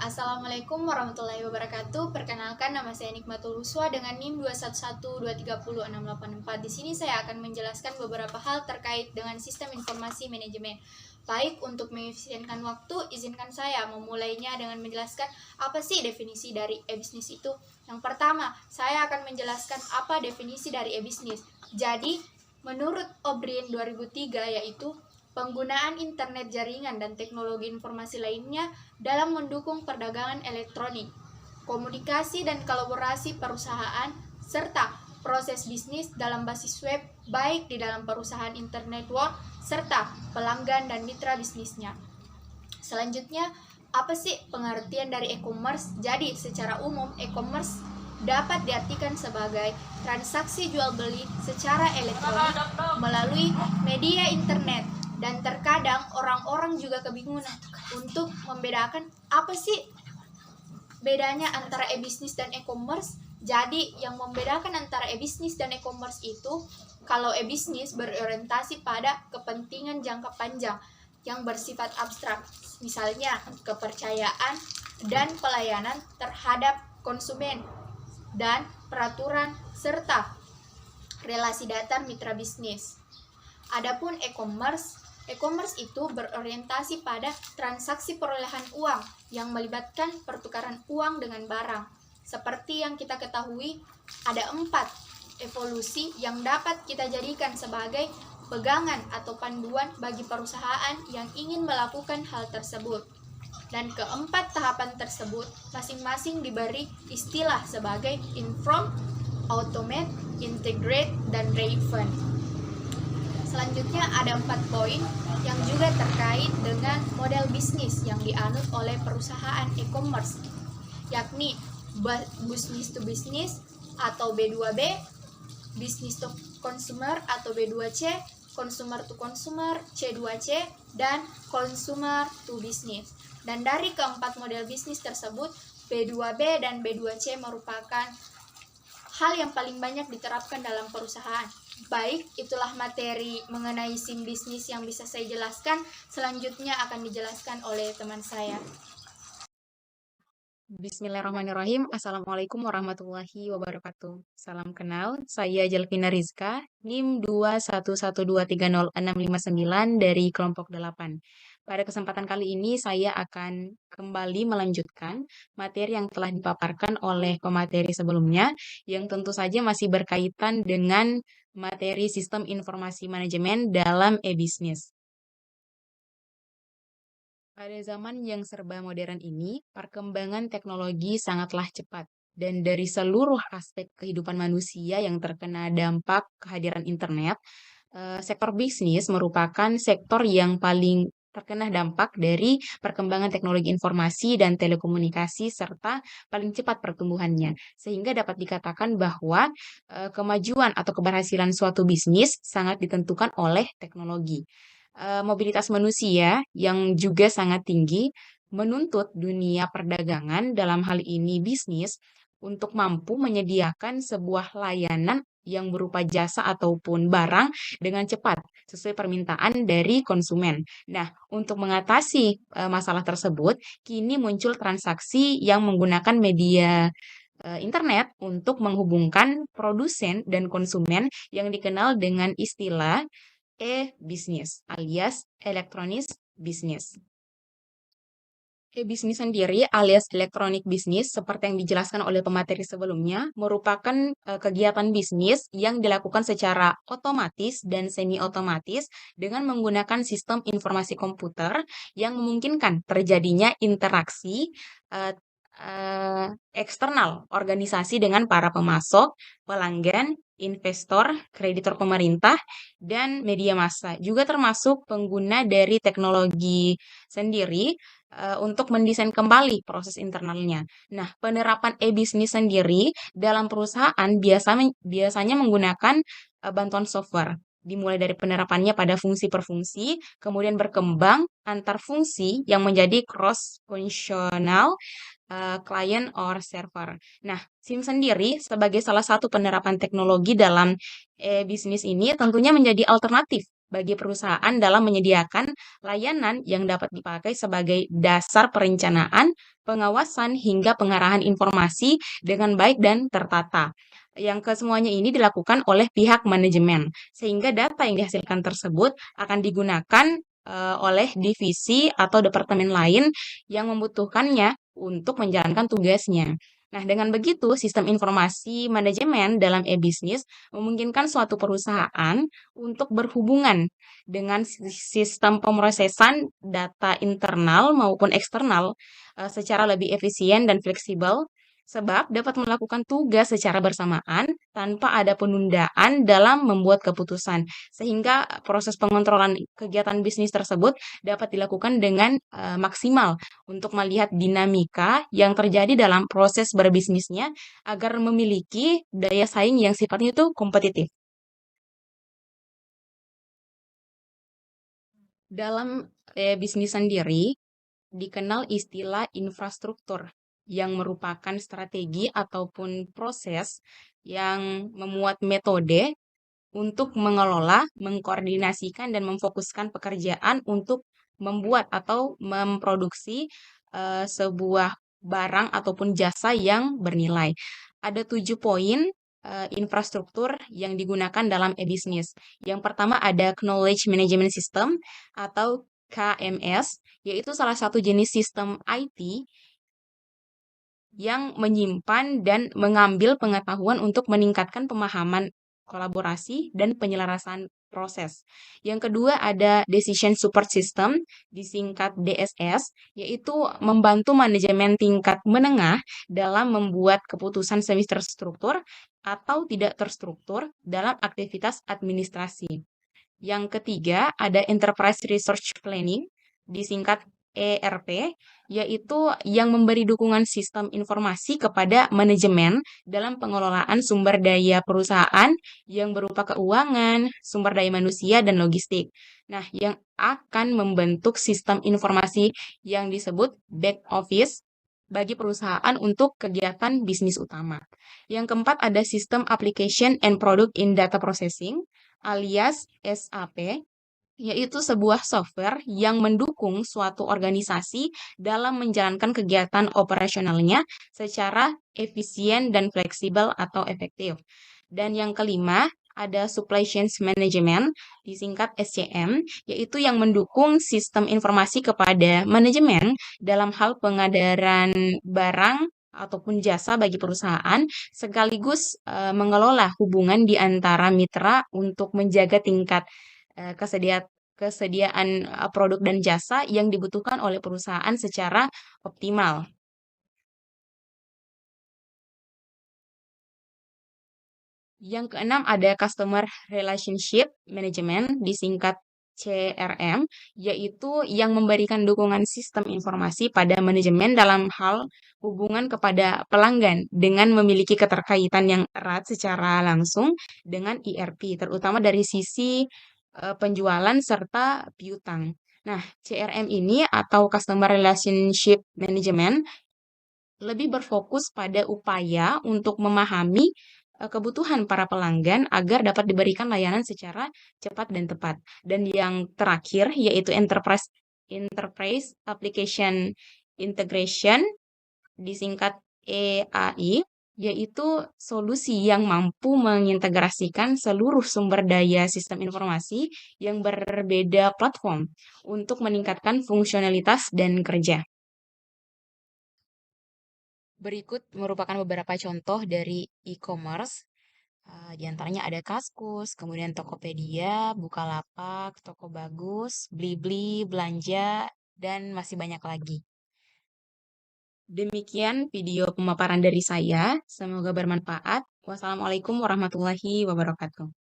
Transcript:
Assalamualaikum warahmatullahi wabarakatuh. Perkenalkan, nama saya Nikmatul Huswa dengan NIM 211230684. Di sini saya akan menjelaskan beberapa hal terkait dengan sistem informasi manajemen. Baik, untuk mengefisienkan waktu, izinkan saya memulainya dengan menjelaskan apa sih definisi dari e-bisnis itu. Yang pertama, saya akan menjelaskan apa definisi dari e-bisnis. Jadi, menurut O'Brien 2003 yaitu penggunaan internet jaringan dan teknologi informasi lainnya dalam mendukung perdagangan elektronik, komunikasi dan kolaborasi perusahaan, serta proses bisnis dalam basis web baik di dalam perusahaan internet network serta pelanggan dan mitra bisnisnya. Selanjutnya, apa sih pengertian dari e-commerce? Jadi, secara umum e-commerce dapat diartikan sebagai transaksi jual beli secara elektronik melalui media internet. Dan terkadang orang-orang juga kebingungan untuk membedakan apa sih bedanya antara e-bisnis dan e-commerce. Jadi yang membedakan antara e-bisnis dan e-commerce itu, kalau e-bisnis berorientasi pada kepentingan jangka panjang yang bersifat abstrak, misalnya kepercayaan dan pelayanan terhadap konsumen dan peraturan serta relasi datar mitra bisnis. Adapun e-commerce itu berorientasi pada transaksi perolehan uang yang melibatkan pertukaran uang dengan barang. Seperti yang kita ketahui, ada 4 evolusi yang dapat kita jadikan sebagai pegangan atau panduan bagi perusahaan yang ingin melakukan hal tersebut. Dan keempat tahapan tersebut masing-masing diberi istilah sebagai inform, automate, integrate, dan driven. Selanjutnya ada 4 poin yang juga terkait dengan model bisnis yang dianut oleh perusahaan e-commerce, yakni business to business atau B2B, business to consumer atau B2C, consumer to consumer C2C, dan consumer to business. Dan dari keempat model bisnis tersebut, B2B dan B2C merupakan hal yang paling banyak diterapkan dalam perusahaan. Baik, itulah materi mengenai SIM bisnis yang bisa saya jelaskan. Selanjutnya akan dijelaskan oleh teman saya. Bismillahirrahmanirrahim. Assalamualaikum warahmatullahi wabarakatuh. Salam kenal, saya Jalvina Rizka, NIM 211230659 dari kelompok 8. Pada kesempatan kali ini saya akan kembali melanjutkan materi yang telah dipaparkan oleh pemateri sebelumnya, yang tentu saja masih berkaitan dengan materi sistem informasi manajemen dalam e-bisnis. Pada zaman yang serba modern ini, perkembangan teknologi sangatlah cepat. Dan dari seluruh aspek kehidupan manusia yang terkena dampak kehadiran internet, sektor bisnis merupakan sektor yang paling terkena dampak dari perkembangan teknologi informasi dan telekomunikasi serta paling cepat pertumbuhannya. Sehingga dapat dikatakan bahwa kemajuan atau keberhasilan suatu bisnis sangat ditentukan oleh teknologi. Mobilitas manusia yang juga sangat tinggi menuntut dunia perdagangan, dalam hal ini bisnis, untuk mampu menyediakan sebuah layanan yang berupa jasa ataupun barang dengan cepat sesuai permintaan dari konsumen. Nah, untuk mengatasi masalah tersebut, kini muncul transaksi yang menggunakan media internet untuk menghubungkan produsen dan konsumen yang dikenal dengan istilah e-bisnis alias elektronik bisnis. E-bisnis sendiri alias elektronik bisnis seperti yang dijelaskan oleh pemateri sebelumnya merupakan kegiatan bisnis yang dilakukan secara otomatis dan semi otomatis dengan menggunakan sistem informasi komputer yang memungkinkan terjadinya interaksi eh, eksternal organisasi dengan para pemasok, pelanggan, investor, kreditor pemerintah, dan media massa. Juga termasuk pengguna dari teknologi sendiri untuk mendesain kembali proses internalnya. Nah, penerapan e-bisnis sendiri dalam perusahaan biasanya menggunakan bantuan software. Dimulai dari penerapannya pada fungsi per fungsi, kemudian berkembang antar fungsi yang menjadi cross-functional client or server. Nah, SIM sendiri sebagai salah satu penerapan teknologi dalam bisnis ini tentunya menjadi alternatif bagi perusahaan dalam menyediakan layanan yang dapat dipakai sebagai dasar perencanaan, pengawasan, hingga pengarahan informasi dengan baik dan tertata. Yang kesemuanya ini dilakukan oleh pihak manajemen, sehingga data yang dihasilkan tersebut akan digunakan oleh divisi atau departemen lain yang membutuhkannya untuk menjalankan tugasnya. Nah, dengan begitu, sistem informasi manajemen dalam e-bisnis memungkinkan suatu perusahaan untuk berhubungan dengan sistem pemrosesan data internal maupun eksternal secara lebih efisien dan fleksibel, sebab dapat melakukan tugas secara bersamaan tanpa ada penundaan dalam membuat keputusan, sehingga proses pengontrolan kegiatan bisnis tersebut dapat dilakukan dengan maksimal untuk melihat dinamika yang terjadi dalam proses berbisnisnya agar memiliki daya saing yang sifatnya itu kompetitif. Dalam bisnis sendiri, dikenal istilah infrastruktur yang merupakan strategi ataupun proses yang memuat metode untuk mengelola, mengkoordinasikan, dan memfokuskan pekerjaan untuk membuat atau memproduksi sebuah barang ataupun jasa yang bernilai. Ada 7 poin infrastruktur yang digunakan dalam e-bisnis. Yang pertama ada Knowledge Management System atau KMS, yaitu salah satu jenis sistem IT yang menyimpan dan mengambil pengetahuan untuk meningkatkan pemahaman kolaborasi dan penyelarasan proses. Yang kedua ada Decision Support System, disingkat DSS, yaitu membantu manajemen tingkat menengah dalam membuat keputusan semi terstruktur atau tidak terstruktur dalam aktivitas administrasi. Yang ketiga, ada Enterprise Resource Planning, disingkat ERP, yaitu yang memberi dukungan sistem informasi kepada manajemen dalam pengelolaan sumber daya perusahaan yang berupa keuangan, sumber daya manusia, dan logistik. Nah, yang akan membentuk sistem informasi yang disebut back office bagi perusahaan untuk kegiatan bisnis utama. Yang keempat ada sistem Application and Product in Data Processing, alias SAP, yaitu sebuah software yang mendukung suatu organisasi dalam menjalankan kegiatan operasionalnya secara efisien dan fleksibel atau efektif. Dan yang kelima, ada Supply Chain Management, disingkat SCM, yaitu yang mendukung sistem informasi kepada manajemen dalam hal pengadaan barang ataupun jasa bagi perusahaan, sekaligus mengelola hubungan di antara mitra untuk menjaga tingkat kesediaan produk dan jasa yang dibutuhkan oleh perusahaan secara optimal. Yang keenam ada Customer Relationship Management, disingkat CRM, yaitu yang memberikan dukungan sistem informasi pada manajemen dalam hal hubungan kepada pelanggan dengan memiliki keterkaitan yang erat secara langsung dengan ERP, terutama dari sisi penjualan serta piutang. Nah, CRM ini atau Customer Relationship Management lebih berfokus pada upaya untuk memahami kebutuhan para pelanggan agar dapat diberikan layanan secara cepat dan tepat. Dan yang terakhir yaitu Enterprise Application Integration, disingkat EAI, yaitu solusi yang mampu mengintegrasikan seluruh sumber daya sistem informasi yang berbeda platform untuk meningkatkan fungsionalitas dan kerja. Berikut merupakan beberapa contoh dari e-commerce. Di antaranya ada Kaskus, kemudian Tokopedia, Bukalapak, Toko Bagus, Blibli, Belanja, dan masih banyak lagi. Demikian video pemaparan dari saya. Semoga bermanfaat. Wassalamualaikum warahmatullahi wabarakatuh.